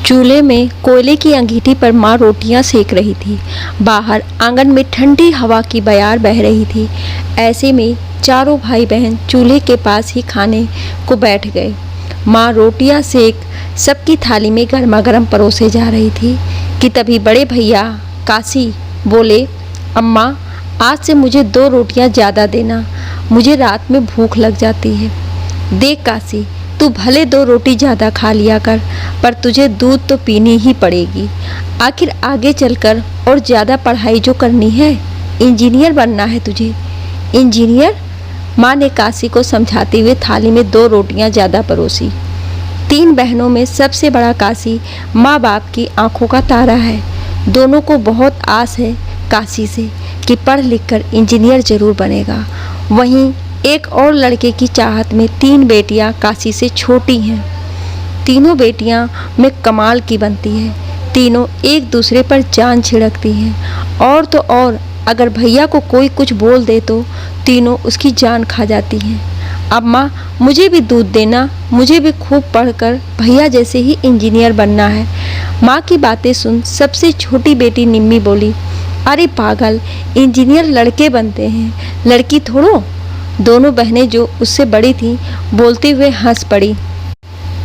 चूल्हे में कोयले की अंगीठी पर माँ रोटियां सेक रही थी। बाहर आंगन में ठंडी हवा की बयार बह रही थी। ऐसे में चारों भाई बहन चूल्हे के पास ही खाने को बैठ गए। माँ रोटियां सेक सबकी थाली में गर्मा गर्म परोसे जा रही थी कि तभी बड़े भैया काशी बोले, अम्मा आज से मुझे 2 रोटियां ज़्यादा देना, मुझे रात में भूख लग जाती है। देख काशी, तू भले 2 रोटी ज़्यादा खा लिया कर, पर तुझे दूध तो पीनी ही पड़ेगी। आखिर आगे चलकर और ज़्यादा पढ़ाई जो करनी है, इंजीनियर बनना है तुझे। इंजीनियर? माँ ने काशी को समझाते हुए थाली में 2 रोटियां ज़्यादा परोसी। 3 बहनों में सबसे बड़ा काशी माँ बाप की आंखों का तारा है। दोनों को बहुत आस है काशी से कि पढ़ लिख कर इंजीनियर जरूर बनेगा। वहीं एक और लड़के की चाहत में 3 बेटियां काशी से छोटी हैं। तीनों बेटियां में कमाल की बनती है। तीनों एक दूसरे पर जान छिड़कती हैं। और तो और अगर भैया को कोई कुछ बोल दे तो तीनों उसकी जान खा जाती हैं। अब माँ मुझे भी दूध देना, मुझे भी खूब पढ़कर भैया जैसे ही इंजीनियर बनना है। माँ की बातें सुन सबसे छोटी बेटी निम्मी बोली, अरे पागल, इंजीनियर लड़के बनते हैं, लड़की थोड़ो। दोनों बहनें जो उससे बड़ी थीं बोलते हुए हंस पड़ी।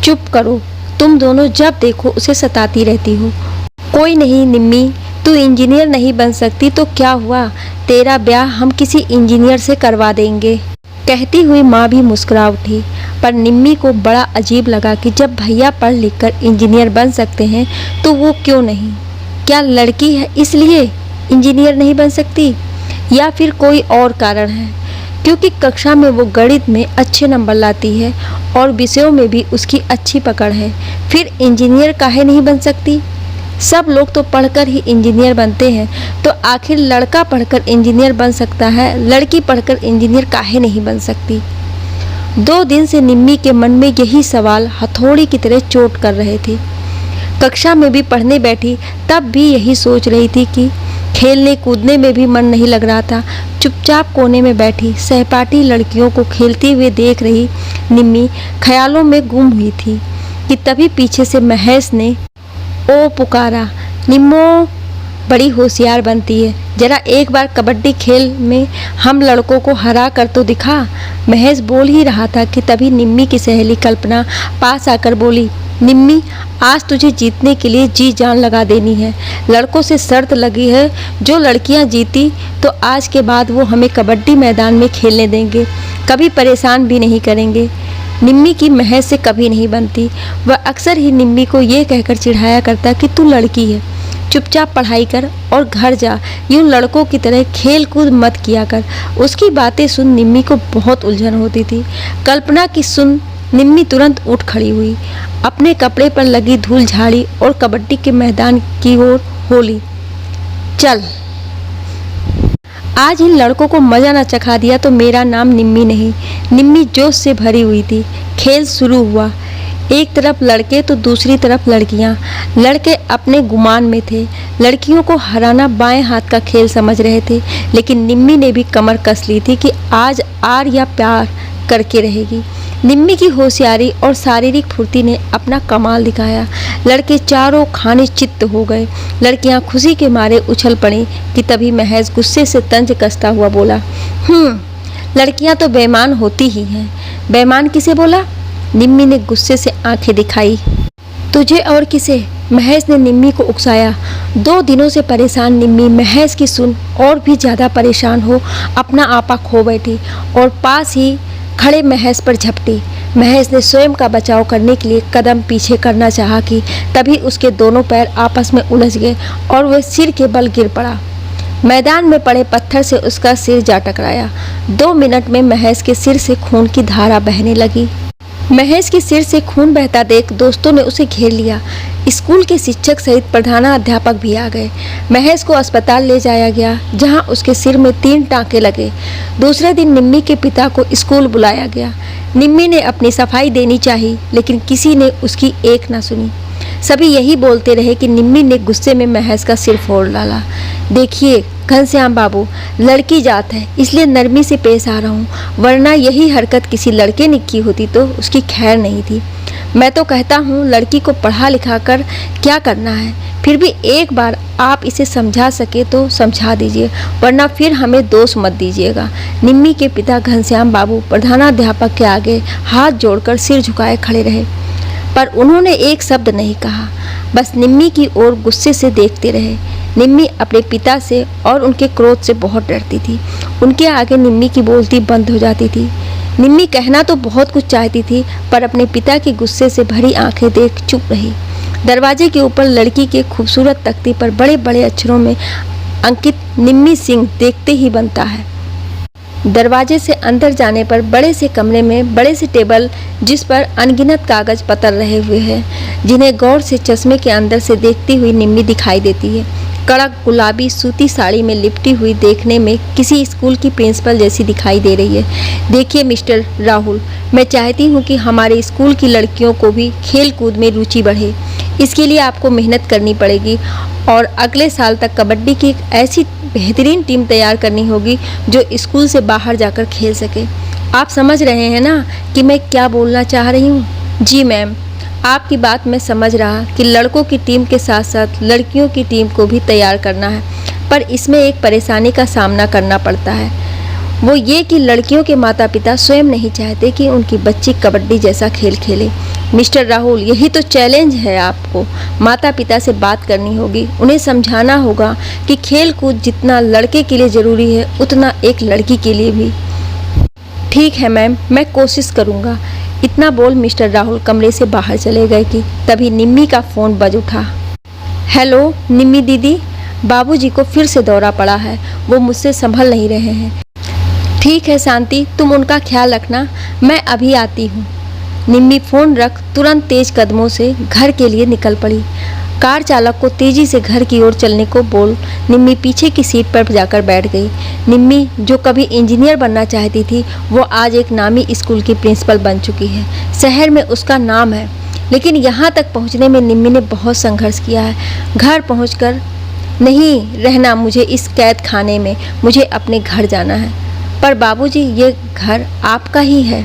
चुप करो, तुम दोनों जब देखो उसे सताती रहती हो। कोई नहीं निम्मी, तू इंजीनियर नहीं बन सकती तो क्या हुआ, तेरा ब्याह हम किसी इंजीनियर से करवा देंगे। कहती हुई माँ भी मुस्कुरा उठी। पर निम्मी को बड़ा अजीब लगा कि जब भैया पढ़ लिख कर इंजीनियर बन सकते हैं तो वो क्यों नहीं। क्या लड़की है इसलिए इंजीनियर नहीं बन सकती, या फिर कोई और कारण है? क्योंकि कक्षा में वो गणित में अच्छे नंबर लाती है और विषयों में भी उसकी अच्छी पकड़ है, फिर इंजीनियर काहे नहीं बन सकती? सब लोग तो पढ़कर ही इंजीनियर बनते हैं, तो आखिर लड़का पढ़कर इंजीनियर बन सकता है, लड़की पढ़कर इंजीनियर काहे नहीं बन सकती? 2 दिन से निम्मी के मन में यही सवाल हथौड़ी की तरह चोट कर रहे थे। कक्षा में भी पढ़ने बैठी तब भी यही सोच रही थी कि खेलने कूदने में भी मन नहीं लग रहा था। चुपचाप कोने में बैठी सहपाठी लड़कियों को खेलते हुए देख रही निम्मी ख्यालों में गुम हुई थी कि तभी पीछे से महेश ने ओ पुकारा, निम्मो बड़ी होशियार बनती है, जरा एक बार कबड्डी खेल में हम लड़कों को हरा कर तो दिखा। महेश बोल ही रहा था कि तभी निम्मी की सहेली कल्पना पास आकर बोली, निम्मी आज तुझे जीतने के लिए जी जान लगा देनी है। लड़कों से शर्त लगी है, जो लड़कियां जीती तो आज के बाद वो हमें कबड्डी मैदान में खेलने देंगे, कभी परेशान भी नहीं करेंगे। निम्मी की महेश से कभी नहीं बनती। वह अक्सर ही निम्मी को ये कहकर चिढ़ाया करता कि तू लड़की है, चुपचाप पढ़ाई कर और घर जा, यूं लड़कों की तरह खेल कूद मत किया कर। उसकी बातें सुन निम्मी को बहुत उलझन होती थी। कल्पना की सुन निम्मी तुरंत उठ खड़ी हुई, अपने कपड़े पर लगी धूल झाड़ी और कबड्डी के मैदान की ओर बोली, चल आज इन लड़कों को मजा न चखा दिया तो मेरा नाम निम्मी नहीं। निम्मी जोश से भरी हुई थी। खेल शुरू हुआ। एक तरफ लड़के तो दूसरी तरफ लड़कियां। लड़के अपने गुमान में थे, लड़कियों को हराना बाएं हाथ का खेल समझ रहे थे, लेकिन निम्मी ने भी कमर कस ली थी कि आज आर या प्यार करके रहेगी। निम्मी की होशियारी और शारीरिक फुर्ती ने अपना कमाल दिखाया। लड़के चारों खाने चित्त हो गए। लड़कियां खुशी के मारे उछल पड़ी कि तभी महेश गुस्से से तंज कसता हुआ बोला, लड़कियां तो बेईमान होती ही हैं। बेईमान किसे बोला? निम्मी ने गुस्से से आंखें दिखाई। तुझे और किसे? महेश ने निम्मी को उकसाया। 2 दिनों से परेशान निम्मी महेश की सुन और भी ज़्यादा परेशान हो अपना आपा खो बैठी और पास ही खड़े महेश पर झपटी। महेश ने स्वयं का बचाव करने के लिए कदम पीछे करना चाहा कि तभी उसके दोनों पैर आपस में उलझ गए और वह सिर के बल गिर पड़ा। मैदान में पड़े पत्थर से उसका सिर जा टकराया। 2 मिनट में महेश के सिर से खून की धारा बहने लगी। महेश के सिर से खून बहता देख दोस्तों ने उसे घेर लिया। स्कूल के शिक्षक सहित प्रधानाध्यापक भी आ गए। महेश को अस्पताल ले जाया गया, जहां उसके सिर में 3 टाँके लगे। दूसरे दिन निम्मी के पिता को स्कूल बुलाया गया। निम्मी ने अपनी सफाई देनी चाहिए, लेकिन किसी ने उसकी एक ना सुनी। सभी यही बोलते रहे कि निम्मी ने गुस्से में महज का सिर फोड़ डाला। देखिए घनश्याम बाबू, लड़की जात है इसलिए नरमी से पेश आ रहा हूँ, वरना यही हरकत किसी लड़के ने की होती तो उसकी खैर नहीं थी। मैं तो कहता हूँ लड़की को पढ़ा लिखा कर क्या करना है, फिर भी एक बार आप इसे समझा सके तो समझा दीजिए, वरना फिर हमें दोष मत दीजिएगा। निम्मी के पिता घनश्याम बाबू प्रधानाध्यापक के आगे हाथ जोड़कर सिर झुकाए खड़े रहे, पर उन्होंने एक शब्द नहीं कहा, बस निम्मी की ओर गुस्से से देखते रहे। निम्मी अपने पिता से और उनके क्रोध से बहुत डरती थी। उनके आगे निम्मी की बोलती बंद हो जाती थी। निम्मी कहना तो बहुत कुछ चाहती थी, पर अपने पिता के गुस्से से भरी आंखें देख चुप रही। दरवाजे के ऊपर लड़की के खूबसूरत तख्ती पर बड़े बड़े अक्षरों में अंकित निम्मी सिंह देखते ही बनता है। दरवाजे से अंदर जाने पर बड़े से कमरे में बड़े से टेबल जिस पर अनगिनत कागज पतर रहे हुए हैं, जिन्हें गौर से चश्मे के अंदर से देखती हुई निम्मी दिखाई देती है। कड़क गुलाबी सूती साड़ी में लिपटी हुई देखने में किसी स्कूल की प्रिंसिपल जैसी दिखाई दे रही है। देखिए मिस्टर राहुल, मैं चाहती हूँ कि हमारे स्कूल की लड़कियों को भी खेल कूद में रुचि बढ़े। इसके लिए आपको मेहनत करनी पड़ेगी और अगले साल तक कबड्डी की एक ऐसी बेहतरीन टीम तैयार करनी होगी जो स्कूल से बाहर जाकर खेल सके। आप समझ रहे हैं ना कि मैं क्या बोलना चाह रही हूँ? जी मैम, आपकी बात मैं समझ रहा कि लड़कों की टीम के साथ साथ लड़कियों की टीम को भी तैयार करना है, पर इसमें एक परेशानी का सामना करना पड़ता है। वो ये कि लड़कियों के माता पिता स्वयं नहीं चाहते कि उनकी बच्ची कबड्डी जैसा खेल खेले। मिस्टर राहुल, यही तो चैलेंज है। आपको माता पिता से बात करनी होगी, उन्हें समझाना होगा कि खेल कूद जितना लड़के के लिए ज़रूरी है उतना एक लड़की के लिए भी। ठीक है मैम, मैं कोशिश करूँगा। इतना बोल मिस्टर राहुल कमरे से बाहर चले गए कि तभी निम्मी का फ़ोन बज उठा। हेलो निम्मी दीदी, बाबूजी को फिर से दौरा पड़ा है, वो मुझसे संभल नहीं रहे हैं। ठीक है शांति, तुम उनका ख्याल रखना, मैं अभी आती हूँ। निम्मी फ़ोन रख तुरंत तेज कदमों से घर के लिए निकल पड़ी। कार चालक को तेजी से घर की ओर चलने को बोल निम्मी पीछे की सीट पर जाकर बैठ गई। निम्मी जो कभी इंजीनियर बनना चाहती थी, वो आज एक नामी स्कूल की प्रिंसिपल बन चुकी है। शहर में उसका नाम है, लेकिन यहाँ तक पहुँचने में निम्मी ने बहुत संघर्ष किया है। घर पहुँचकर नहीं रहना मुझे इस कैद खाने में, मुझे अपने घर जाना है। पर बाबूजी, ये घर आपका ही है।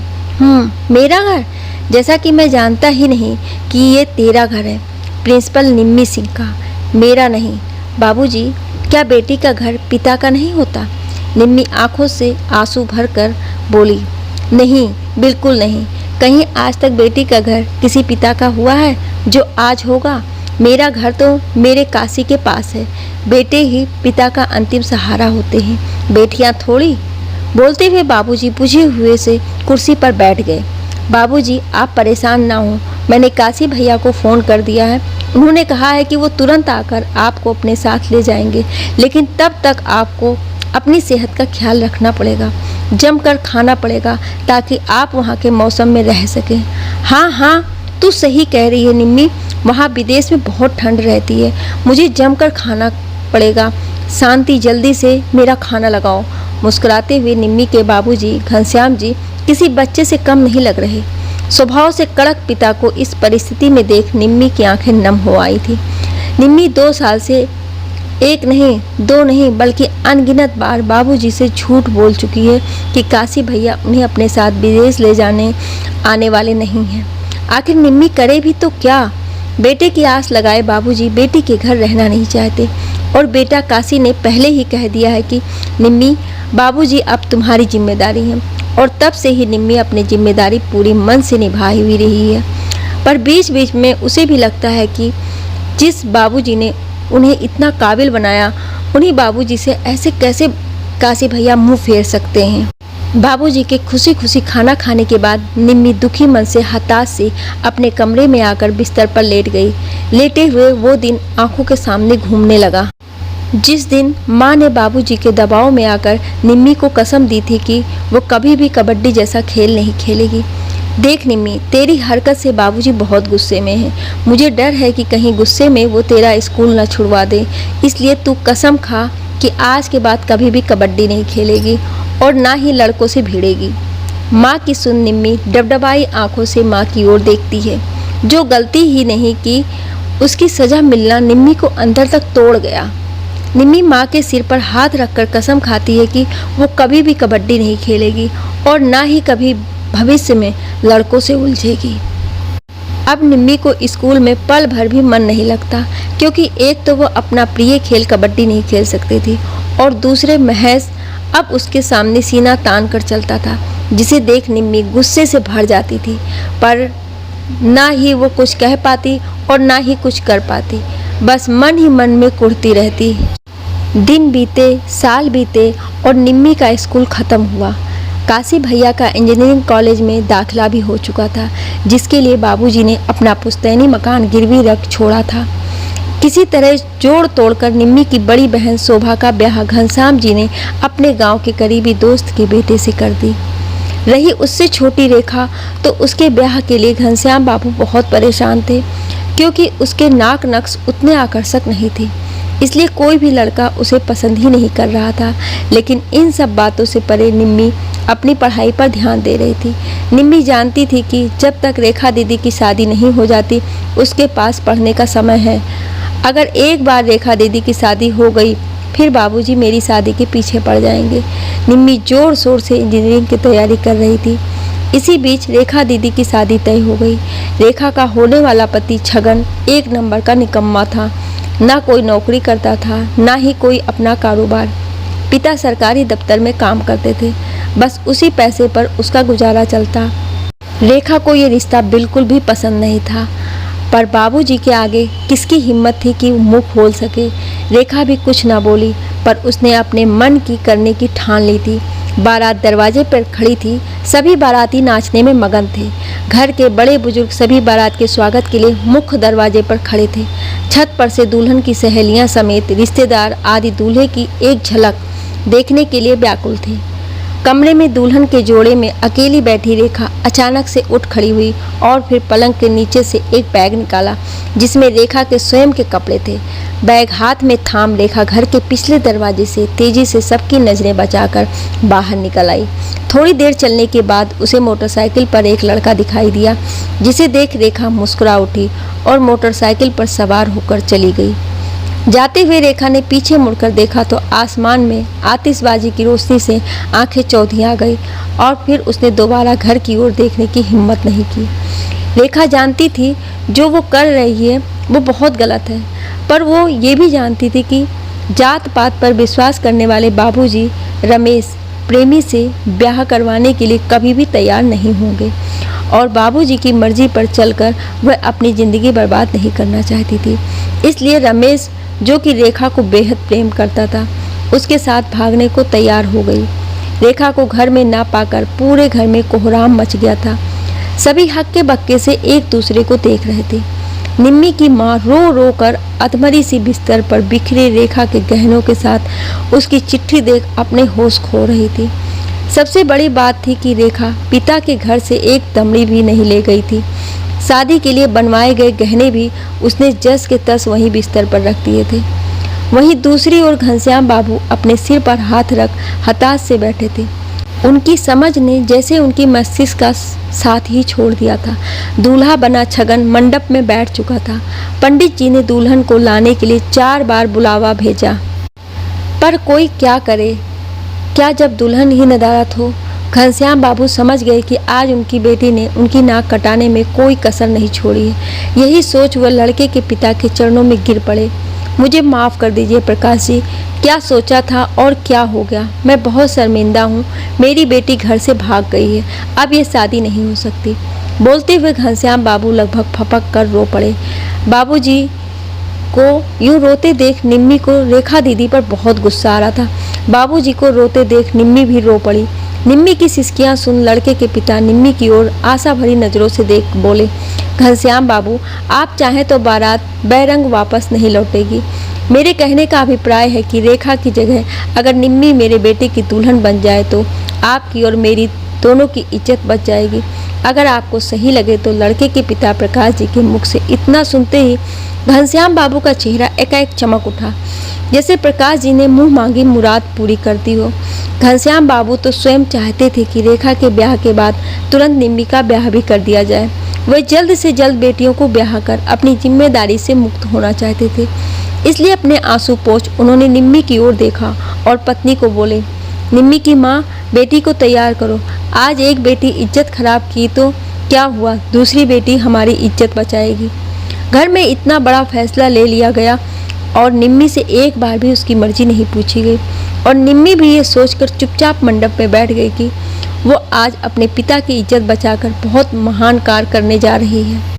मेरा घर? जैसा कि मैं जानता ही नहीं कि ये तेरा घर है। प्रिंसिपल निम्मी सिंह का, मेरा नहीं। बाबूजी, क्या बेटी का घर पिता का नहीं होता? निम्मी आंखों से आंसू भरकर बोली, नहीं, बिल्कुल नहीं। कहीं आज तक बेटी का घर किसी पिता का हुआ है जो आज होगा? मेरा घर तो मेरे काशी के पास है। बेटे ही पिता का अंतिम सहारा होते हैं, बेटियां थोड़ी। बोलते हुए बाबूजी बुझे हुए से कुर्सी पर बैठ गए। बाबूजी, आप परेशान ना हो, मैंने काशी भैया को फ़ोन कर दिया है। उन्होंने कहा है कि वो तुरंत आकर आपको अपने साथ ले जाएंगे, लेकिन तब तक आपको अपनी सेहत का ख्याल रखना पड़ेगा, जमकर खाना पड़ेगा ताकि आप वहाँ के मौसम में रह सकें। हाँ, तू सही कह रही है निम्मी, वहाँ विदेश में बहुत ठंड रहती है, मुझे जमकर खाना पड़ेगा। शांति, जल्दी से मेरा खाना लगाओ। मुस्कुराते हुए निम्मी के बाबूजी घनश्याम जी किसी बच्चे से कम नहीं लग रहे। स्वभाव से कड़क पिता को इस परिस्थिति में देख निम्मी की आंखें नम हो आई थी। निम्मी 2 साल से एक नहीं, 2 नहीं, बल्कि अनगिनत बार बाबूजी से झूठ बोल चुकी है कि काशी भैया उन्हें अपने साथ विदेश ले जाने आने वाले नहीं हैं। आखिर निम्मी करे भी तो क्या? बेटे की आस लगाए बाबूजी बेटी के घर रहना नहीं चाहते, और बेटा काशी ने पहले ही कह दिया है कि निम्मी, बाबूजी अब तुम्हारी जिम्मेदारी है। और तब से ही निम्मी अपनी जिम्मेदारी पूरी मन से निभाई हुई रही है। पर बीच बीच में उसे भी लगता है कि जिस बाबूजी ने उन्हें इतना काबिल बनाया, उन्हीं बाबूजी से ऐसे कैसे काशी भैया मुंह फेर सकते हैं। बाबूजी के खुशी खुशी खाना खाने के बाद निम्मी दुखी मन से हताश से अपने कमरे में आकर बिस्तर पर लेट गई। लेटे हुए वो दिन आंखों के सामने घूमने लगा जिस दिन माँ ने बाबूजी के दबाव में आकर निम्मी को कसम दी थी कि वो कभी भी कबड्डी जैसा खेल नहीं खेलेगी। देख निम्मी, तेरी हरकत से बाबूजी बहुत गुस्से में हैं। मुझे डर है कि कहीं गुस्से में वो तेरा स्कूल न छुड़वा दे, इसलिए तू कसम खा कि आज के बाद कभी भी कबड्डी नहीं खेलेगी और ना ही लड़कों से भिड़ेगी। माँ की सुन निम्मी डबडबाई आंखों से माँ की ओर देखती है। जो गलती ही नहीं की उसकी सजा मिलना निम्मी को अंदर तक तोड़ गया। निम्मी माँ के सिर पर हाथ रखकर कसम खाती है कि वो कभी भी कबड्डी नहीं खेलेगी और ना ही कभी भविष्य में लड़कों से उलझेगी। अब निम्मी को स्कूल में पल भर भी मन नहीं लगता, क्योंकि एक तो वो अपना प्रिय खेल कबड्डी नहीं खेल सकती थी और दूसरे महेश अब उसके सामने सीना तान कर चलता था, जिसे देख निम्मी गुस्से से भर जाती थी, पर ना ही वो कुछ कह पाती और ना ही कुछ कर पाती। बस मन ही मन में कुढ़ती रहती। दिन बीते, साल बीते और निम्मी का स्कूल ख़त्म हुआ। काशी भैया का इंजीनियरिंग कॉलेज में दाखिला भी हो चुका था, जिसके लिए बाबूजी ने अपना पुश्तैनी मकान गिरवी रख छोड़ा था। किसी तरह जोड़ तोड़कर निम्मी की बड़ी बहन शोभा का ब्याह घनश्याम जी ने अपने गांव के करीबी दोस्त के बेटे से कर दी। रही उससे छोटी रेखा, तो उसके ब्याह के लिए घनश्याम बाबू बहुत परेशान थे, क्योंकि उसके नाक नक्श उतने आकर्षक नहीं थे, इसलिए कोई भी लड़का उसे पसंद ही नहीं कर रहा था। लेकिन इन सब बातों से परे निम्मी अपनी पढ़ाई पर ध्यान दे रही थी। निम्मी जानती थी कि जब तक रेखा दीदी की शादी नहीं हो जाती उसके पास पढ़ने का समय है। अगर एक बार रेखा दीदी की शादी हो गई फिर बाबूजी मेरी शादी के पीछे पड़ जाएंगे। निम्मी जोर शोर से इंजीनियरिंग की तैयारी कर रही थी। इसी बीच रेखा दीदी की शादी तय हो गई। रेखा का होने वाला पति छगन एक नंबर का निकम्मा था। ना कोई नौकरी करता था, ना ही कोई अपना कारोबार। पिता सरकारी दफ्तर में काम करते थे, बस उसी पैसे पर उसका गुजारा चलता। रेखा को ये रिश्ता बिल्कुल भी पसंद नहीं था, पर बाबूजी के आगे किसकी हिम्मत थी कि वो मुंह खोल सके। रेखा भी कुछ ना बोली, पर उसने अपने मन की करने की ठान ली थी। बारात दरवाजे पर खड़ी थी। सभी बाराती नाचने में मगन थे। घर के बड़े बुजुर्ग सभी बारात के स्वागत के लिए मुख्य दरवाजे पर खड़े थे। छत पर से दुल्हन की सहेलियां समेत रिश्तेदार आदि दूल्हे की एक झलक देखने के लिए व्याकुल थे। कमरे में दुल्हन के जोड़े में अकेली बैठी रेखा अचानक से उठ खड़ी हुई और फिर पलंग के नीचे से एक बैग निकाला, जिसमें रेखा के स्वयं के कपड़े थे। बैग हाथ में थाम रेखा घर के पिछले दरवाजे से तेजी से सबकी नज़रें बचाकर बाहर निकल आई। थोड़ी देर चलने के बाद उसे मोटरसाइकिल पर एक लड़का दिखाई दिया, जिसे देख रेखा मुस्कुरा उठी और मोटरसाइकिल पर सवार होकर चली गई। जाते हुए रेखा ने पीछे मुड़कर देखा तो आसमान में आतिशबाजी की रोशनी से आंखें चौधिया गई और फिर उसने दोबारा घर की ओर देखने की हिम्मत नहीं की। रेखा जानती थी जो वो कर रही है वो बहुत गलत है, पर वो ये भी जानती थी कि जात पात पर विश्वास करने वाले बाबूजी रमेश प्रेमी से ब्याह करवाने के लिए कभी भी तैयार नहीं होंगे और बाबूजी की मर्जी पर चलकर वह अपनी ज़िंदगी बर्बाद नहीं करना चाहती थी। इसलिए रमेश, जो कि रेखा को बेहद प्रेम करता था, उसके साथ भागने को तैयार हो गई। रेखा को घर में ना पाकर पूरे घर में कोहराम मच गया था। सभी हक्के बक्के से एक दूसरे को देख रहे थे। निम्मी की माँ रो रो कर अधमरी सी बिस्तर पर बिखरे रेखा के गहनों के साथ उसकी चिट्ठी देख अपने होश खो रही थी। सबसे बड़ी बात थी कि रेखा पिता के घर से एक दमड़ी भी नहीं ले गई थी। शादी के लिए बनवाए गए गहने भी उसने जस के तस वहीं बिस्तर पर रख दिए थे। वहीं दूसरी ओर घनश्याम बाबू अपने सिर पर हाथ रख हताश से बैठे थे। उनकी समझ ने जैसे उनकी मस्तिष्क का साथ ही छोड़ दिया था। दूल्हा बना छगन मंडप में बैठ चुका था। पंडित जी ने दुल्हन को लाने के लिए 4 बार बुलावा भेजा, पर कोई क्या करे, क्या जब दुल्हन ही नदारत हो। घनश्याम बाबू समझ गए कि आज उनकी बेटी ने उनकी नाक कटाने में कोई कसर नहीं छोड़ी है। यही सोच वह लड़के के पिता के चरणों में गिर पड़े। मुझे माफ़ कर दीजिए प्रकाश जी, क्या सोचा था और क्या हो गया। मैं बहुत शर्मिंदा हूँ। मेरी बेटी घर से भाग गई है, अब ये शादी नहीं हो सकती। बोलते हुए घनश्याम बाबू लगभग फपक कर रो पड़े। बाबूजी को यूँ रोते देख निम्मी को रेखा दीदी पर बहुत गुस्सा आ रहा था। बाबूजी को रोते देख निम्मी भी रो पड़ी। निम्मी की सिसकियां सुन लड़के के पिता निम्मी की ओर आशा भरी नज़रों से देख बोले, घनश्याम बाबू, आप चाहें तो बारात बैरंग वापस नहीं लौटेगी। मेरे कहने का अभिप्राय है कि रेखा की जगह अगर निम्मी मेरे बेटे की दुल्हन बन जाए तो आपकी और मेरी दोनों की इज्जत बच जाएगी। अगर आपको सही लगे तो लड़के के पिता प्रकाश जी के मुख से इतना सुनते ही घनश्याम बाबू का चेहरा एकाएक चमक उठा, जैसे प्रकाश जी ने मुंह मांगी मुराद पूरी कर दी हो। घनश्याम बाबू तो स्वयं चाहते थे कि रेखा के ब्याह के बाद तुरंत निम्मी का ब्याह भी कर दिया जाए। वे जल्द से जल्द बेटियों को ब्याह कर अपनी जिम्मेदारी से मुक्त होना चाहते थे। इसलिए अपने आंसू पोंछ उन्होंने निम्मी की ओर देखा और पत्नी को बोले, निम्मी की माँ, बेटी को तैयार करो। आज एक बेटी इज्जत खराब की तो क्या हुआ, दूसरी बेटी हमारी इज्जत बचाएगी। घर में इतना बड़ा फैसला ले लिया गया और निम्मी से एक बार भी उसकी मर्जी नहीं पूछी गई और निम्मी भी ये सोचकर चुपचाप मंडप में बैठ गई कि वो आज अपने पिता की इज्जत बचाकर बहुत महान कार्य करने जा रही है।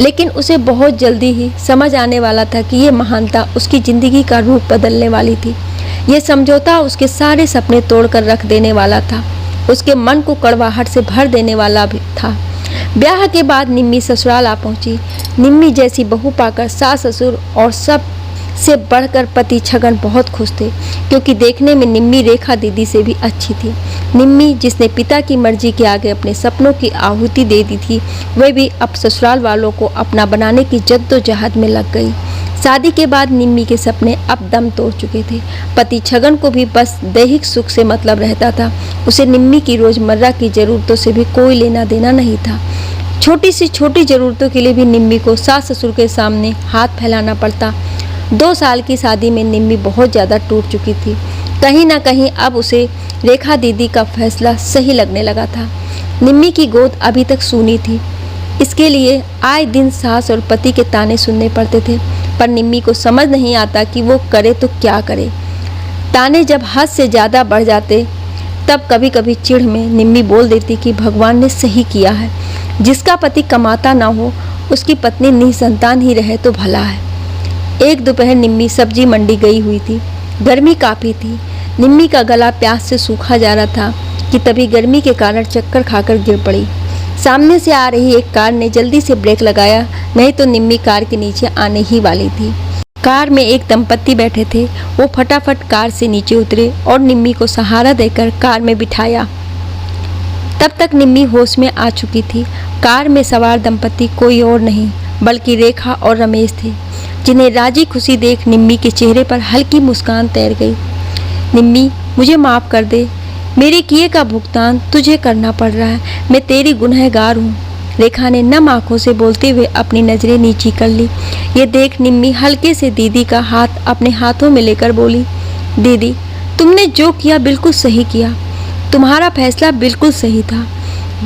लेकिन उसे बहुत जल्दी ही समझ आने वाला था कि ये महानता उसकी जिंदगी का रूप बदलने वाली थी। ये समझौता उसके सारे सपने तोड़कर रख देने वाला था, उसके मन को कड़वाहट से भर देने वाला भी था। ब्याह के बाद निम्मी ससुराल आ पहुंची। निम्मी जैसी बहू पाकर सास ससुर और सब से बढ़कर पति छगन बहुत खुश थे, क्योंकि देखने में निम्मी रेखा दीदी से भी अच्छी थी। निम्मी जिसने पिता की मर्जी के आगे अपने सपनों की आहुति दे दी थी, वह भी अब ससुराल वालों को अपना बनाने की जद्दोजहद में लग गई। शादी के बाद निम्मी के सपने अब दम तोड़ चुके थे। पति छगन को भी बस दैहिक सुख से मतलब रहता था। उसे निम्मी की रोजमर्रा की जरूरतों से भी कोई लेना देना नहीं था। छोटी सी छोटी जरूरतों के लिए भी निम्मी को सास ससुर के सामने हाथ फैलाना पड़ता। 2 साल की शादी में निम्मी बहुत ज़्यादा टूट चुकी थी। कहीं ना कहीं अब उसे रेखा दीदी का फैसला सही लगने लगा था। निम्मी की गोद अभी तक सूनी थी, इसके लिए आए दिन सास और पति के ताने सुनने पड़ते थे, पर निम्मी को समझ नहीं आता कि वो करे तो क्या करे। ताने जब हद से ज़्यादा बढ़ जाते तब कभी कभी चिढ़ में निम्मी बोल देती कि भगवान ने सही किया है, जिसका पति कमाता ना हो उसकी पत्नी निसंतान ही रहे तो भला है। एक दोपहर निम्मी सब्जी मंडी गई हुई थी। गर्मी काफ़ी थी। निम्मी का गला प्यास से सूखा जा रहा था कि तभी गर्मी के कारण चक्कर खाकर गिर पड़ी। सामने से आ रही एक कार ने जल्दी से ब्रेक लगाया, नहीं तो निम्मी कार के नीचे आने ही वाली थी। कार में एक दंपत्ति बैठे थे। वो फटाफट कार से नीचे उतरे और निम्मी को सहारा देकर कार में बिठाया। तब तक निम्मी होश में आ चुकी थी। कार में सवार दंपत्ति कोई और नहीं बल्कि रेखा और रमेश थे, जिन्हें राजी खुशी देख निम्मी के चेहरे पर हल्की मुस्कान तैर गई। निम्मी, मुझे माफ़ कर दे, मेरे किए का भुगतान तुझे करना पड़ रहा है, मैं तेरी गुनहगार हूँ। रेखा ने नम आंखों से बोलते हुए अपनी नज़रें नीची कर ली। ये देख निम्मी हल्के से दीदी का हाथ अपने हाथों में लेकर बोली, दीदी, तुमने जो किया बिल्कुल सही किया। तुम्हारा फैसला बिल्कुल सही था।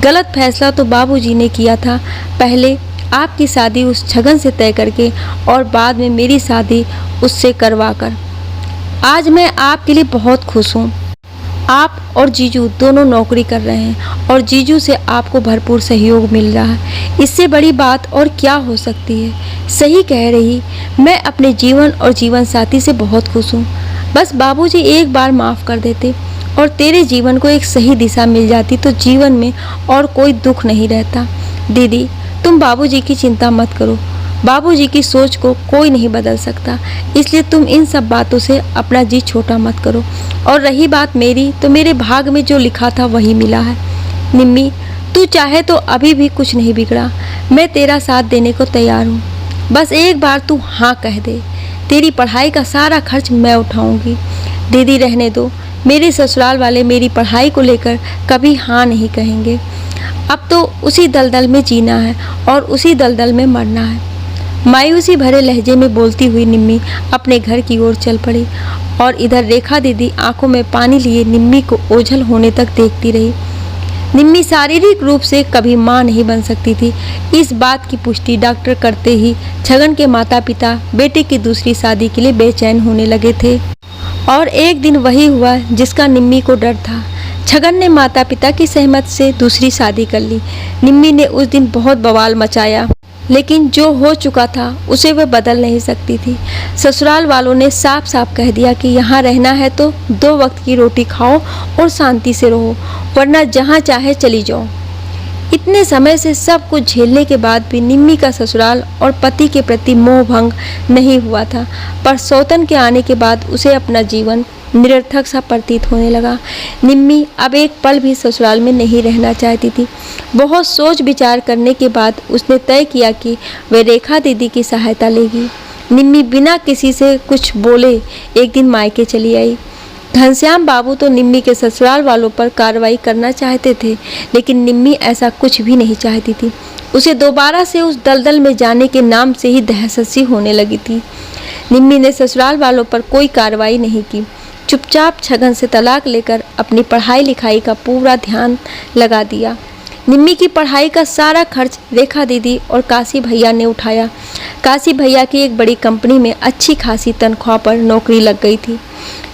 गलत फैसला तो बाबूजी ने किया था। पहले आपकी शादी उस छगन से तय करके और बाद में मेरी शादी उससे करवा कर। आज मैं आपके लिए बहुत खुश हूँ। आप और जीजू दोनों नौकरी कर रहे हैं और जीजू से आपको भरपूर सहयोग मिल रहा है। इससे बड़ी बात और क्या हो सकती है। सही कह रही, मैं अपने जीवन और जीवन साथी से बहुत खुश हूँ। बस बाबूजी एक बार माफ़ कर देते और तेरे जीवन को एक सही दिशा मिल जाती तो जीवन में और कोई दुख नहीं रहता। दीदी, तुम बाबूजी की चिंता मत करो। बाबूजी की सोच को कोई नहीं बदल सकता, इसलिए तुम इन सब बातों से अपना जी छोटा मत करो। और रही बात मेरी, तो मेरे भाग में जो लिखा था वही मिला है। निम्मी, तू चाहे तो अभी भी कुछ नहीं बिगड़ा। मैं तेरा साथ देने को तैयार हूँ। बस एक बार तू हाँ कह दे। तेरी पढ़ाई का सारा खर्च मैं उठाऊँगी। दीदी, रहने दो। मेरे ससुराल वाले मेरी पढ़ाई को लेकर कभी हाँ नहीं कहेंगे। अब तो उसी दलदल में जीना है और उसी दलदल में मरना है। मायूसी भरे लहजे में बोलती हुई निम्मी अपने घर की ओर चल पड़ी और इधर रेखा दीदी आंखों में पानी लिए निम्मी को ओझल होने तक देखती रही। निम्मी शारीरिक रूप से कभी मां नहीं बन सकती थी। इस बात की पुष्टि डॉक्टर करते ही छगन के माता पिता बेटे की दूसरी शादी के लिए बेचैन होने लगे थे। और एक दिन वही हुआ जिसका निम्मी को डर था। छगन ने माता पिता की सहमति से दूसरी शादी कर ली। निम्मी ने उस दिन बहुत बवाल मचाया, लेकिन जो हो चुका था उसे वह बदल नहीं सकती थी। ससुराल वालों ने साफ साफ कह दिया कि यहाँ रहना है तो 2 वक्त की रोटी खाओ और शांति से रहो, वरना जहाँ चाहे चली जाओ। इतने समय से सब कुछ झेलने के बाद भी निम्मी का ससुराल और पति के प्रति मोह भंग नहीं हुआ था, पर सौतन के आने के बाद उसे अपना जीवन निरर्थक सा प्रतीत होने लगा। निम्मी अब एक पल भी ससुराल में नहीं रहना चाहती थी। बहुत सोच विचार करने के बाद उसने तय किया कि वह रेखा दीदी की सहायता लेगी। निम्मी बिना किसी से कुछ बोले एक दिन मायके चली आई। घनश्याम बाबू तो निम्मी के ससुराल वालों पर कार्रवाई करना चाहते थे, लेकिन निम्मी ऐसा कुछ भी नहीं चाहती थी। उसे दोबारा से उस दलदल में जाने के नाम से ही दहशत सी होने लगी थी। निम्मी ने ससुराल वालों पर कोई कार्रवाई नहीं की। चुपचाप छगन से तलाक लेकर अपनी पढ़ाई लिखाई का पूरा ध्यान लगा दिया। निम्मी की पढ़ाई का सारा खर्च रेखा दीदी और काशी भैया ने उठाया। काशी भैया की एक बड़ी कंपनी में अच्छी खासी तनख्वाह पर नौकरी लग गई थी।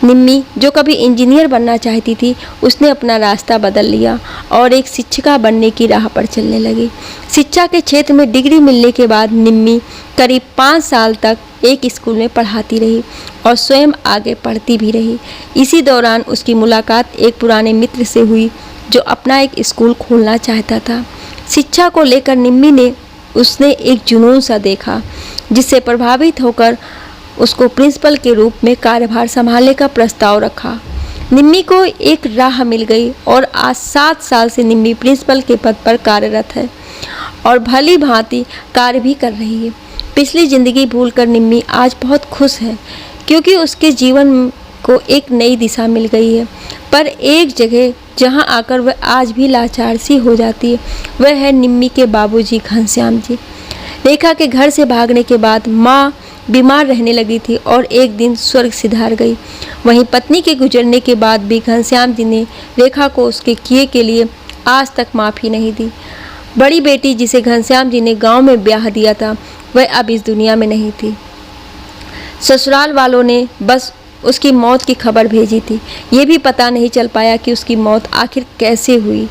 निम्मी जो कभी इंजीनियर बनना चाहती थी, उसने अपना रास्ता बदल लिया और एक शिक्षिका बनने की राह पर चलने लगी। शिक्षा के क्षेत्र में डिग्री मिलने के बाद निम्मी करीब 5 साल तक एक स्कूल में पढ़ाती रही और स्वयं आगे पढ़ती भी रही। इसी दौरान उसकी मुलाकात एक पुराने मित्र से हुई जो अपना एक स्कूल खोलना चाहता था। शिक्षा को लेकर निम्मी ने उसने एक जुनून सा देखा, जिससे प्रभावित होकर उसको प्रिंसिपल के रूप में कार्यभार संभालने का प्रस्ताव रखा। निम्मी को एक राह मिल गई और आज 7 साल से निम्मी प्रिंसिपल के पद पर कार्यरत है और भली भांति कार्य भी कर रही है। पिछली जिंदगी भूलकर निम्मी आज बहुत खुश है, क्योंकि उसके जीवन को एक नई दिशा मिल गई है। पर एक जगह जहां आकर वह आज भी लाचार सी हो जाती है, वह है निम्मी के बाबूजी घनश्याम जी। रेखा के घर से भागने के बाद माँ बीमार रहने लगी थी और एक दिन स्वर्ग सिधार गई। वहीं पत्नी के गुजरने के बाद भी घनश्याम जी ने रेखा को उसके किए के लिए आज तक माफ़ी नहीं दी। बड़ी बेटी जिसे घनश्याम जी ने गांव में ब्याह दिया था, वह अब इस दुनिया में नहीं थी। ससुराल वालों ने बस उसकी मौत की खबर भेजी थी। ये भी पता नहीं चल पाया कि उसकी मौत आखिर कैसे हुई,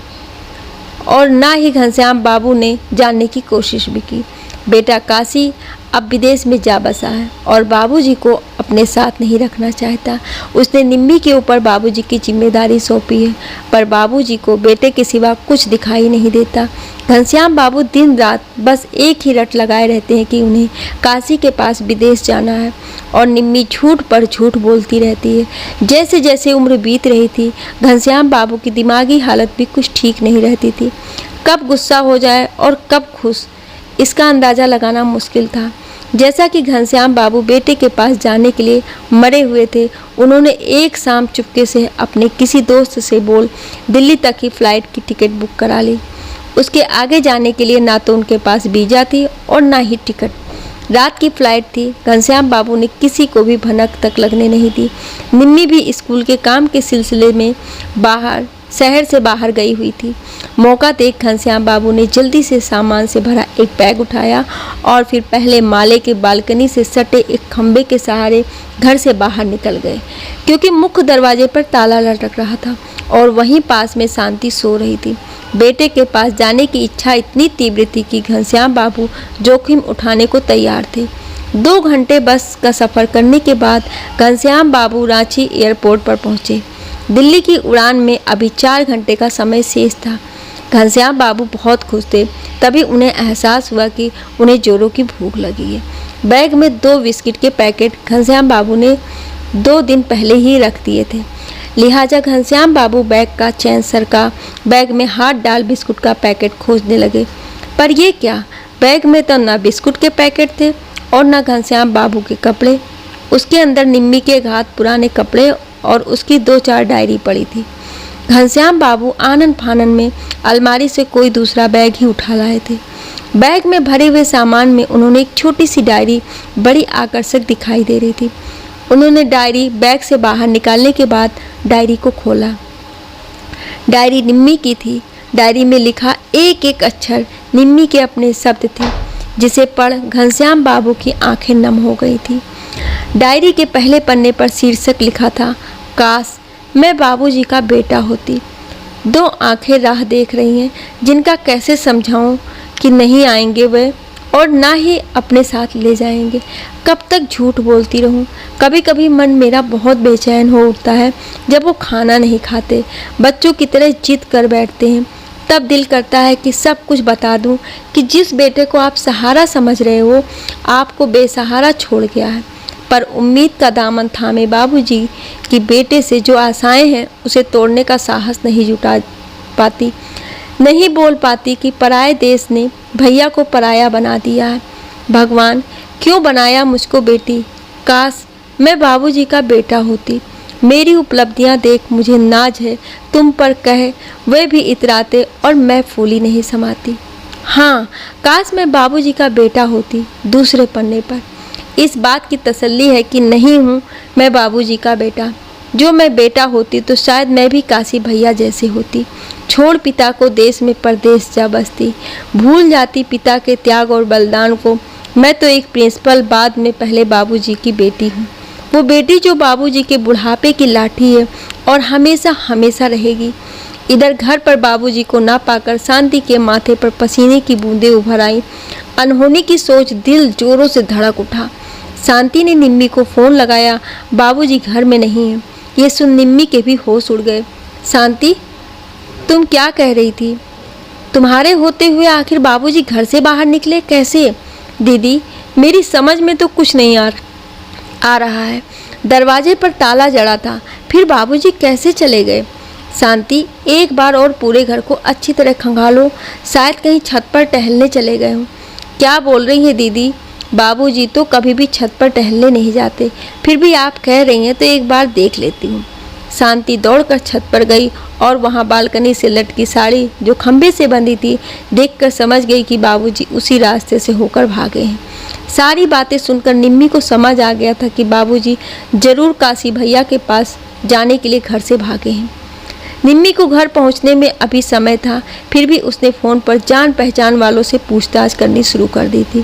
और ना ही घनश्याम बाबू ने जानने की कोशिश भी की। बेटा काशी अब विदेश में जा बसा है और बाबूजी को अपने साथ नहीं रखना चाहता। उसने निम्मी के ऊपर बाबूजी की जिम्मेदारी सौंपी है, पर बाबूजी को बेटे के सिवा कुछ दिखाई नहीं देता। घनश्याम बाबू दिन रात बस एक ही रट लगाए रहते हैं कि उन्हें काशी के पास विदेश जाना है, और निम्मी झूठ पर झूठ बोलती रहती है। जैसे जैसे उम्र बीत रही थी, घनश्याम बाबू की दिमागी हालत भी कुछ ठीक नहीं रहती थी। कब गुस्सा हो जाए और कब खुश, इसका अंदाज़ा लगाना मुश्किल था। जैसा कि घनश्याम बाबू बेटे के पास जाने के लिए मरे हुए थे, उन्होंने एक शाम चुपके से अपने किसी दोस्त से बोल दिल्ली तक की फ़्लाइट की टिकट बुक करा ली। उसके आगे जाने के लिए ना तो उनके पास वीज़ा थी और ना ही टिकट। रात की फ़्लाइट थी। घनश्याम बाबू ने किसी को भी भनक तक लगने नहीं दी। निम्मी भी स्कूल के काम के सिलसिले में शहर से बाहर गई हुई थी। मौका देख घनश्याम बाबू ने जल्दी से सामान से भरा एक बैग उठाया और फिर पहले माले के बालकनी से सटे एक खंबे के सहारे घर से बाहर निकल गए, क्योंकि मुख्य दरवाजे पर ताला लटक रहा था और वहीं पास में शांति सो रही थी। बेटे के पास जाने की इच्छा इतनी तीव्र थी कि घनश्याम बाबू जोखिम उठाने को तैयार थे। 2 घंटे बस का सफ़र करने के बाद घनश्याम बाबू रांची एयरपोर्ट पर पहुँचे। दिल्ली की उड़ान में अभी 4 घंटे का समय शेष था। घनश्याम बाबू बहुत खुश थे। तभी उन्हें एहसास हुआ कि उन्हें जोरों की भूख लगी है। बैग में 2 बिस्किट के पैकेट घनश्याम बाबू ने 2 दिन पहले ही रख दिए थे। लिहाजा घनश्याम बाबू बैग का चैन सरका बैग में हाथ डाल बिस्कुट का पैकेट खोजने लगे। पर ये क्या, बैग में तो ना बिस्कुट के पैकेट थे और ना घनश्याम बाबू के कपड़े। उसके अंदर निम्मी के हाथ पुराने कपड़े और उसकी 2-4 डायरी पड़ी थी। घनश्याम बाबू आनन फानन में अलमारी से कोई दूसरा बैग ही उठा लाए थे। बैग में भरे हुए सामान में उन्होंने एक छोटी सी डायरी बड़ी आकर्षक दिखाई दे रही थी। उन्होंने डायरी बैग से बाहर निकालने के बाद डायरी को खोला। डायरी निम्मी की थी। डायरी में लिखा एक एक अक्षर निम्मी के अपने शब्द थे, जिसे पढ़ घनश्याम बाबू की आंखें नम हो गई थी। डायरी के पहले पन्ने पर शीर्षक लिखा था, काश मैं बाबूजी का बेटा होती। 2 आंखें राह देख रही हैं, जिनका कैसे समझाऊं कि नहीं आएंगे वे और ना ही अपने साथ ले जाएंगे। कब तक झूठ बोलती रहूं? कभी कभी मन मेरा बहुत बेचैन हो उठता है जब वो खाना नहीं खाते, बच्चों की तरह जिद कर बैठते हैं। तब दिल करता है कि सब कुछ बता दूं कि जिस बेटे को आप सहारा समझ रहे हो आपको बेसहारा छोड़ गया है। पर उम्मीद का दामन थामे बाबूजी कि बेटे से जो आशाएं हैं उसे तोड़ने का साहस नहीं जुटा पाती, नहीं बोल पाती कि पराए देश ने भैया को पराया बना दिया है। भगवान क्यों बनाया मुझको बेटी, काश मैं बाबूजी का बेटा होती। मेरी उपलब्धियां देख मुझे नाज है तुम पर कहे वे भी इतराते और मैं फूली नहीं समाती। हाँ, काश मैं बाबूजी का बेटा होती दूसरे पन्ने पर। इस बात की तसल्ली है कि नहीं हूँ मैं बाबूजी का बेटा। जो मैं बेटा होती तो शायद मैं भी काशी भैया जैसे होती, छोड़ पिता को देश में परदेश जा बसती, भूल जाती पिता के त्याग और बलिदान को। मैं तो एक प्रिंसिपल बाद में पहले बाबूजी की बेटी हूँ, वो बेटी जो बाबूजी के बुढ़ापे की लाठी है और हमेशा हमेशा रहेगी। इधर घर पर बाबूजी को ना पाकर शांति के माथे पर पसीने की बूंदें उभर आई। अनहोनी की सोच दिल जोरों से धड़क उठा। शांति ने निम्मी को फ़ोन लगाया, बाबूजी घर में नहीं है। ये सुन निम्मी के भी होश उड़ गए। शांति, तुम क्या कह रही थी? तुम्हारे होते हुए आखिर बाबूजी घर से बाहर निकले कैसे? दीदी, मेरी समझ में तो कुछ नहीं आ रहा है। दरवाजे पर ताला जड़ा था, फिर बाबूजी कैसे चले गए? शांति, एक बार और पूरे घर को अच्छी तरह खंगालो, शायद कहीं छत पर टहलने चले गए हों। क्या बोल रही हैं दीदी? बाबूजी तो कभी भी छत पर टहलने नहीं जाते, फिर भी आप कह रही हैं तो एक बार देख लेती हूँ। शांति दौड़कर छत पर गई और वहाँ बालकनी से लटकी साड़ी जो खंभे से बंधी थी देखकर समझ गई कि बाबूजी उसी रास्ते से होकर भागे हैं। सारी बातें सुनकर निम्मी को समझ आ गया था कि बाबूजी जरूर काशी भैया के पास जाने के लिए घर से भागे हैं। निम्मी को घर पहुंचने में अभी समय था, फिर भी उसने फ़ोन पर जान पहचान वालों से पूछताछ करनी शुरू कर दी थी,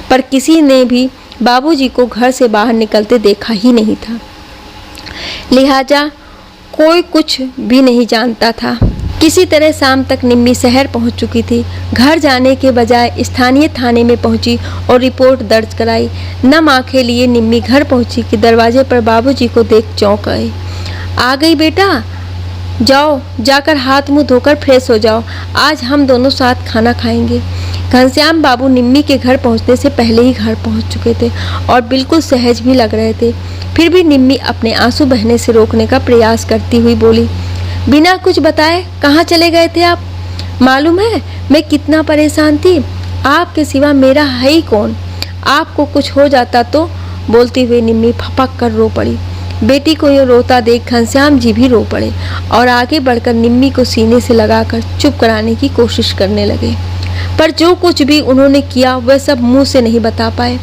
पर किसी ने भी बाबूजी को घर से बाहर निकलते देखा ही नहीं था। लिहाजा कोई कुछ भी नहीं जानता था। किसी तरह शाम तक निम्मी शहर पहुंच चुकी थी। घर जाने के बजाय स्थानीय थाने में पहुंची और रिपोर्ट दर्ज कराई। नम आंखें लिए निम्मी घर पहुंची कि दरवाजे पर बाबूजी को देख चौंक गए। आ गई बेटा, जाओ जाकर हाथ मुंह धोकर फ्रेश हो जाओ, आज हम दोनों साथ खाना खाएंगे। घनश्याम बाबू निम्मी के घर पहुंचने से पहले ही घर पहुंच चुके थे और बिल्कुल सहज भी लग रहे थे। फिर भी निम्मी अपने आंसू बहने से रोकने का प्रयास करती हुई बोली, बिना कुछ बताए कहाँ चले गए थे आप? मालूम है मैं कितना परेशान थी, आपके सिवा मेरा है ही कौन? आपको कुछ हो जाता तो? बोलती हुई निम्मी फपक कर रो पड़ी। बेटी को ये रोता देख घनश्याम जी भी रो पड़े और आगे बढ़कर निम्मी को सीने से लगाकर चुप कराने की कोशिश करने लगे, पर जो कुछ भी उन्होंने किया वह सब मुंह से नहीं बता पाए।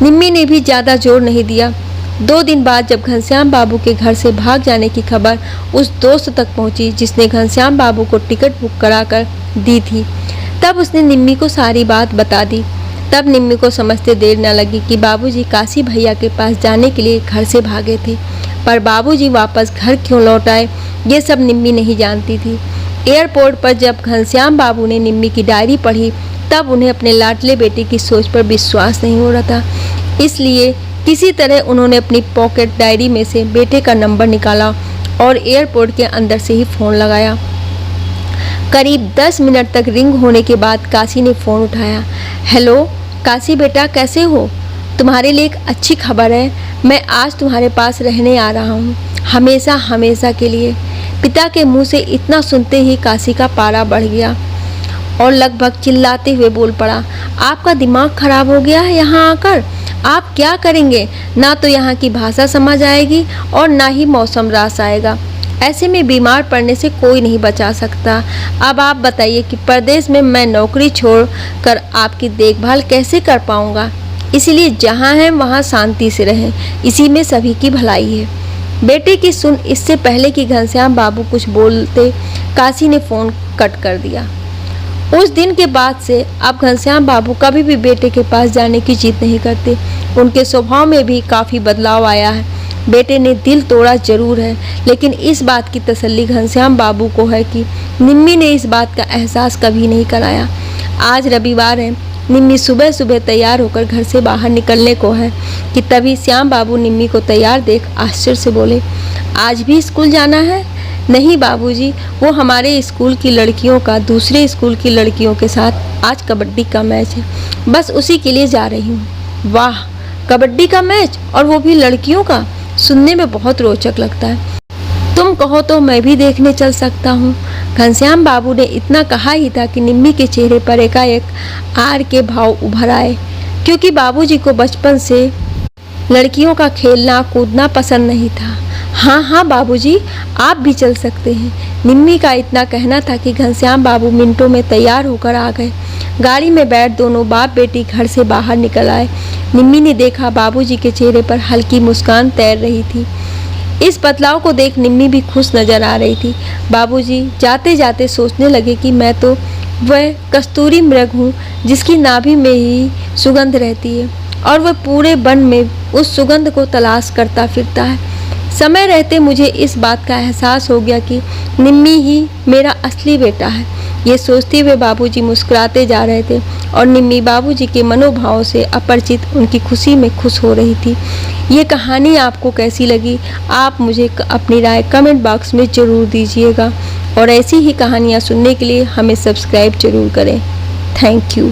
निम्मी ने भी ज़्यादा जोर नहीं दिया। 2 दिन बाद जब घनश्याम बाबू के घर से भाग जाने की खबर उस दोस्त तक पहुंची जिसने घनश्याम बाबू को टिकट बुक कराकर दी थी, तब उसने निम्मी को सारी बात बता दी। तब निम्मी को समझते देर न लगी कि बाबूजी काशी भैया के पास जाने के लिए घर से भागे थे, पर बाबूजी वापस घर क्यों लौट आए ये सब निम्मी नहीं जानती थी। एयरपोर्ट पर जब घनश्याम बाबू ने निम्मी की डायरी पढ़ी तब उन्हें अपने लाडले बेटे की सोच पर विश्वास नहीं हो रहा था, इसलिए किसी तरह उन्होंने अपनी पॉकेट डायरी में से बेटे का नंबर निकाला और एयरपोर्ट के अंदर से ही फ़ोन लगाया। करीब 10 मिनट तक रिंग होने के बाद काशी ने फ़ोन उठाया। हेलो काशी बेटा, कैसे हो? तुम्हारे लिए एक अच्छी खबर है, मैं आज तुम्हारे पास रहने आ रहा हूँ, हमेशा हमेशा के लिए। पिता के मुंह से इतना सुनते ही काशी का पारा बढ़ गया और लगभग चिल्लाते हुए बोल पड़ा, आपका दिमाग खराब हो गया है यहाँ आकर? आप क्या करेंगे? ना तो यहाँ की भाषा समझ आएगी और ना ही मौसम रास आएगा। ऐसे में बीमार पड़ने से कोई नहीं बचा सकता। अब आप बताइए कि परदेश में मैं नौकरी छोड़कर आपकी देखभाल कैसे कर पाऊँगा? इसीलिए जहाँ हैं वहाँ शांति से रहें, इसी में सभी की भलाई है। बेटे की सुन इससे पहले कि घनश्याम बाबू कुछ बोलते काशी ने फ़ोन कट कर दिया। उस दिन के बाद से अब घनश्याम बाबू कभी भी बेटे के पास जाने की जिद नहीं करते। उनके स्वभाव में भी काफ़ी बदलाव आया है। बेटे ने दिल तोड़ा जरूर है, लेकिन इस बात की तसल्ली घनश्याम बाबू को है कि निम्मी ने इस बात का एहसास कभी नहीं कराया। आज रविवार है, निम्मी सुबह सुबह तैयार होकर घर से बाहर निकलने को है कि तभी श्याम बाबू निम्मी को तैयार देख आश्चर्य से बोले, आज भी स्कूल जाना है? नहीं बाबूजी, वो हमारे स्कूल की लड़कियों का दूसरे स्कूल की लड़कियों के साथ आज कबड्डी का मैच है, बस उसी के लिए जा रही हूँ। वाह, कबड्डी का मैच और वो भी लड़कियों का, सुनने में बहुत रोचक लगता है। तुम कहो तो मैं भी देखने चल सकता हूँ। घनश्याम बाबू ने इतना कहा ही था कि निम्मी के चेहरे पर एकाएक आर के भाव उभर आए, क्योंकि बाबूजी को बचपन से लड़कियों का खेलना कूदना पसंद नहीं था। हाँ हाँ बाबूजी, आप भी चल सकते हैं। निम्मी का इतना कहना था कि घनश्याम बाबू मिनटों में तैयार होकर आ गए। गाड़ी में बैठ दोनों बाप बेटी घर से बाहर निकल आए। निम्मी ने देखा बाबूजी के चेहरे पर हल्की मुस्कान तैर रही थी। इस बदलाव को देख निम्मी भी खुश नजर आ रही थी। बाबूजी जाते जाते सोचने लगे कि मैं तो वह कस्तूरी मृग हूँ जिसकी नाभि में ही सुगंध रहती है और वह पूरे वन में उस सुगंध को तलाश करता फिरता है। समय रहते मुझे इस बात का एहसास हो गया कि निम्मी ही मेरा असली बेटा है। ये सोचते हुए बाबूजी मुस्कुराते जा रहे थे और निम्मी बाबूजी के मनोभावों से अपरिचित उनकी खुशी में खुश हो रही थी। ये कहानी आपको कैसी लगी, आप मुझे अपनी राय कमेंट बॉक्स में ज़रूर दीजिएगा और ऐसी ही कहानियाँ सुनने के लिए हमें सब्सक्राइब ज़रूर करें। Thank you.